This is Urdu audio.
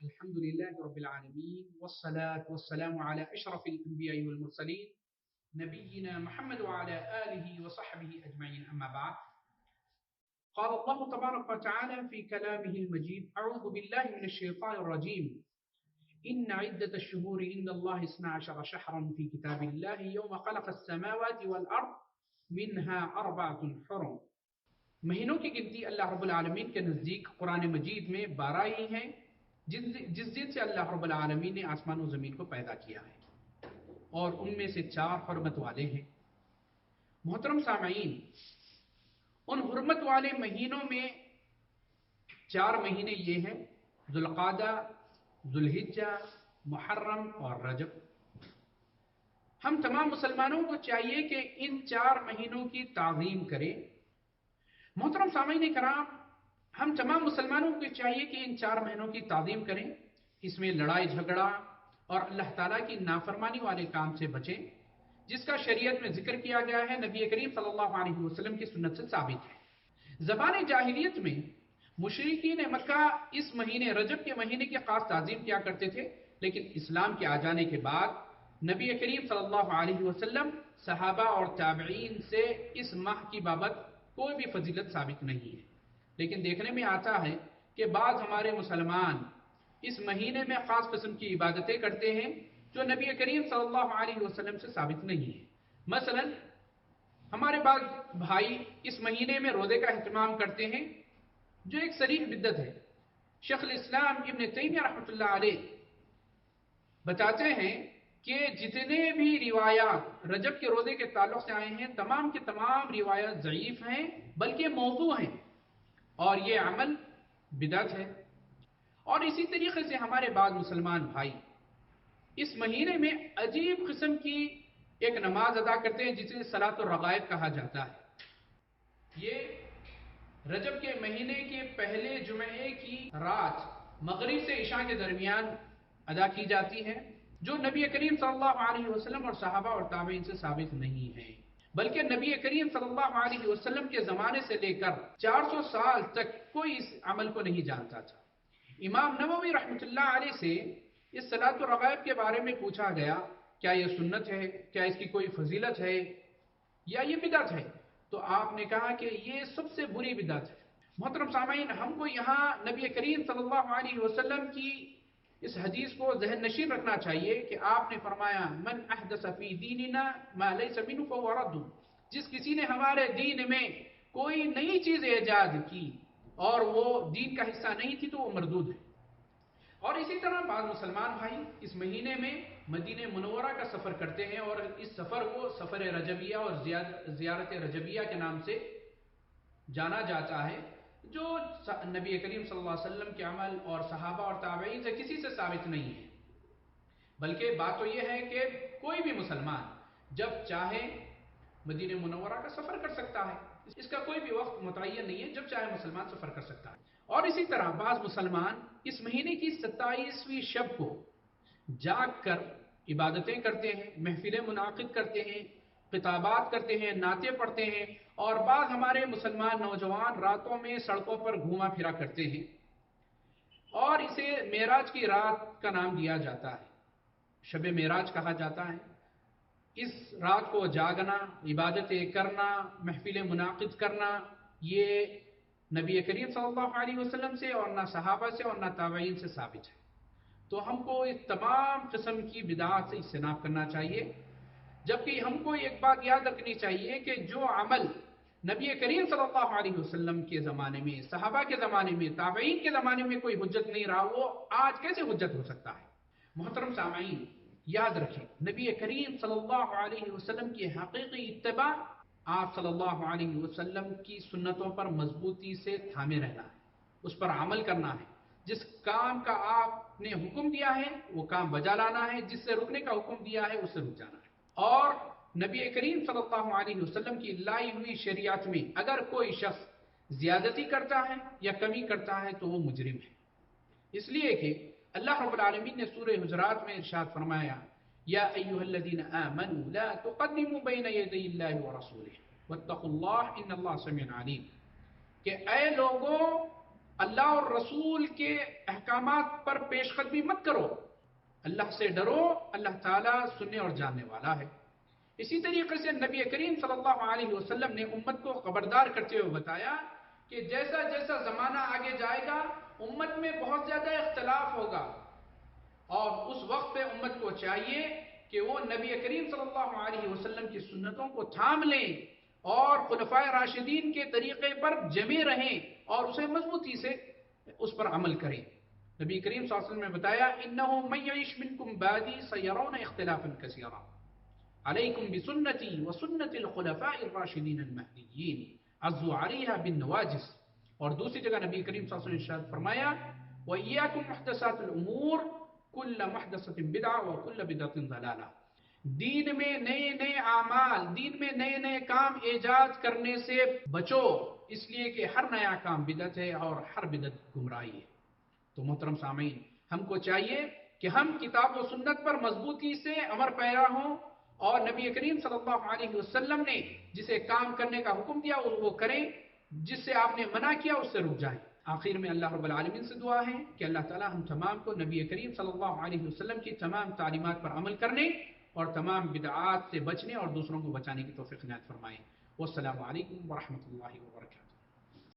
الحمد لله رب العالمين والصلاة والسلام على أشرف الأنبياء والمرسلين نبينا محمد وعلى آله وصحبه أجمعين أما بعد. قال الله تبارك وتعالى في كلامه المجيد: أعوذ بالله من الشيطان الرجيم. إن عدة الشهور عند الله 12 شهرا في كتاب الله يوم خلق السماوات والأرض منها 4 حرم. مہینوں کی گنتی اللہ رب العالمین کے نزدیک قرآن مجید میں 12 ہی ہیں جس دن سے اللہ رب العالمین نے آسمان و زمین کو پیدا کیا ہے، اور ان میں سے 4 حرمت والے ہیں۔ محترم سامعین، ان حرمت والے مہینوں میں 4 مہینے یہ ہیں: ذوالقعدہ، ذوالحجہ، محرم اور رجب۔ ہم تمام مسلمانوں کو چاہیے کہ ان 4 مہینوں کی تعظیم کریں۔ محترم سامعین کرام، ہم تمام مسلمانوں کو چاہیے کہ ان 4 مہینوں کی تعظیم کریں، اس میں لڑائی جھگڑا اور اللہ تعالیٰ کی نافرمانی والے کام سے بچیں، جس کا شریعت میں ذکر کیا گیا ہے، نبی کریم صلی اللہ علیہ وسلم کی سنت سے ثابت ہے۔ زبان جاہلیت میں مشرکین مکہ اس مہینے رجب کے مہینے کی خاص تعظیم کیا کرتے تھے، لیکن اسلام کے آ جانے کے بعد نبی کریم صلی اللہ علیہ وسلم، صحابہ اور تابعین سے اس ماہ کی بابت کوئی بھی فضیلت ثابت نہیں ہے۔ لیکن دیکھنے میں آتا ہے کہ بعض ہمارے مسلمان اس مہینے میں خاص قسم کی عبادتیں کرتے ہیں جو نبی کریم صلی اللہ علیہ وسلم سے ثابت نہیں ہے۔ مثلا ہمارے بعض بھائی اس مہینے میں روزے کا اہتمام کرتے ہیں، جو ایک صریح بدعت ہے۔ شیخ الاسلام ابن تیمیہ رحمۃ اللہ علیہ بتاتے ہیں کہ جتنے بھی روایات رجب کے روزے کے تعلق سے آئے ہیں، تمام کے تمام روایات ضعیف ہیں، بلکہ موضوع ہیں، اور یہ عمل بدعت ہے۔ اور اسی طریقے سے ہمارے بعض مسلمان بھائی اس مہینے میں عجیب قسم کی ایک نماز ادا کرتے ہیں جسے صلاۃ الرغائب کہا جاتا ہے۔ یہ رجب کے مہینے کے پہلے جمعے کی رات مغرب سے عشاء کے درمیان ادا کی جاتی ہے، جو نبی کریم صلی اللہ علیہ وسلم اور صحابہ اور تابعین سے ثابت نہیں ہے، بلکہ نبی کریم صلی اللہ علیہ وسلم کے زمانے سے لے کر 400 سال تک کوئی اس عمل کو نہیں جانتا تھا۔ امام نووی رحمۃ اللہ علیہ سے اس صلاۃ الرغائب کے بارے میں پوچھا گیا، کیا یہ سنت ہے، کیا اس کی کوئی فضیلت ہے یا یہ بدعت ہے؟ تو آپ نے کہا کہ یہ سب سے بری بدعت ہے۔ محترم سامعین، ہم کو یہاں نبی کریم صلی اللہ علیہ وسلم کی اس حدیث کو ذہن نشین رکھنا چاہیے کہ آپ نے فرمایا: من احدث فی دیننا ما لیس منہ فہو رد۔ جس کسی نے ہمارے دین میں کوئی نئی چیز ایجاد کی اور وہ دین کا حصہ نہیں تھی تو وہ مردود ہے۔ اور اسی طرح بعض مسلمان بھائی اس مہینے میں مدینہ منورہ کا سفر کرتے ہیں، اور اس سفر کو سفر رجبیہ اور زیارت رجبیہ کے نام سے جانا جاتا ہے، جو نبی کریم صلی اللہ علیہ وسلم کے عمل اور صحابہ اور تابعین سے کسی سے ثابت نہیں ہے۔ بلکہ بات تو یہ ہے کہ کوئی بھی مسلمان جب چاہے مدینہ منورہ کا سفر کر سکتا ہے، اس کا کوئی بھی وقت متعین نہیں ہے، جب چاہے مسلمان سفر کر سکتا ہے۔ اور اسی طرح بعض مسلمان اس مہینے کی 27ویں شب کو جاگ کر عبادتیں کرتے ہیں، محفلیں منعقد کرتے ہیں، خطابات کرتے ہیں، نعتیں پڑھتے ہیں، اور بعض ہمارے مسلمان نوجوان راتوں میں سڑکوں پر گھوما پھرا کرتے ہیں، اور اسے معراج کی رات کا نام دیا جاتا ہے، شب معراج کہا جاتا ہے۔ اس رات کو جاگنا، عبادتیں کرنا، محفلیں منعقد کرنا، یہ نبی کریم صلی اللہ علیہ وسلم سے اور نہ صحابہ سے اور نہ تابعین سے ثابت ہے۔ تو ہم کو اس تمام قسم کی بدعات سے اجتناب کرنا چاہیے، جبکہ ہم کو ایک بات یاد رکھنی چاہیے کہ جو عمل نبی کریم صلی اللہ علیہ وسلم کے زمانے میں، صحابہ کے زمانے میں، تابعین کے زمانے میں کوئی حجت نہیں رہا، وہ آج کیسے حجت ہو سکتا ہے؟ محترم سامعین، یاد رکھیں، نبی کریم صلی اللہ علیہ وسلم کی حقیقی اتباع، آپ صلی اللہ علیہ وسلم کی سنتوں پر مضبوطی سے تھامے رہنا ہے، اس پر عمل کرنا ہے۔ جس کام کا آپ نے حکم دیا ہے وہ کام بجا لانا ہے، جس سے رکنے کا حکم دیا ہے اس سے رک جانا ہے۔ اور نبی کریم صلی اللہ علیہ وسلم کی لائی ہوئی شریعت میں اگر کوئی شخص زیادتی کرتا ہے یا کمی کرتا ہے تو وہ مجرم ہے، اس لیے کہ اللہ رب العالمین نے سورہ حجرات میں ارشاد فرمایا: یا ایھا الذین آمنوا لا تقدموا بین یدی اللہ ورسولہ واتقوا اللہ ان اللہ سمیع علیم، کہ اے لوگوں، اللہ اور رسول کے احکامات پر پیش قدمی مت کرو، اللہ سے ڈرو، اللہ تعالیٰ سننے اور جاننے والا ہے۔ اسی طریقے سے نبی کریم صلی اللہ علیہ وسلم نے امت کو خبردار کرتے ہوئے بتایا کہ جیسا جیسا زمانہ آگے جائے گا امت میں بہت زیادہ اختلاف ہوگا، اور اس وقت پہ امت کو چاہیے کہ وہ نبی کریم صلی اللہ علیہ وسلم کی سنتوں کو تھام لیں اور خلفائے راشدین کے طریقے پر جمے رہیں اور اسے مضبوطی سے اس پر عمل کریں۔ نبی کریم صلی اللہ علیہ وسلم نے بتایا انہو من یعش منکم بعدی سیرون اختلافا کثیرا علیکم بسنتی وسنت الخلفاء الراشدین المہدیین عضوا علیہا بالنواجس۔ اور دوسری جگہ نبی کریم صلی اللہ علیہ وسلم نے ارشاد فرمایا وَإِيَّاكُمْ مُحْدَثَاتِ الْأُمُورِ كُلَّ مُحْدَثَةٍ بِدْعَةٍ وَكُلَّ بِدْعَةٍ ضَلَالَةٍ۔ دین میں نئے نئے اعمال، دین میں نئے نئے کام ایجاد کرنے سے بچو، اس لیے کہ ہر نیا کام بدعت ہے اور ہر بدعت گمراہی ہے۔ تو محترم سامعین، ہم کو چاہیے کہ ہم کتاب و سنت پر مضبوطی سے عمل پیرا ہوں اور نبی کریم صلی اللہ علیہ وسلم نے جسے کام کرنے کا حکم دیا وہ کریں، جس سے آپ نے منع کیا اس سے رک جائیں۔ آخر میں اللہ رب العالمین سے دعا ہے کہ اللہ تعالی ہم تمام کو نبی کریم صلی اللہ علیہ وسلم کی تمام تعلیمات پر عمل کرنے اور تمام بدعات سے بچنے اور دوسروں کو بچانے کی توفیق عنایت فرمائے۔ والسلام علیکم ورحمۃ اللہ وبرکاتہ۔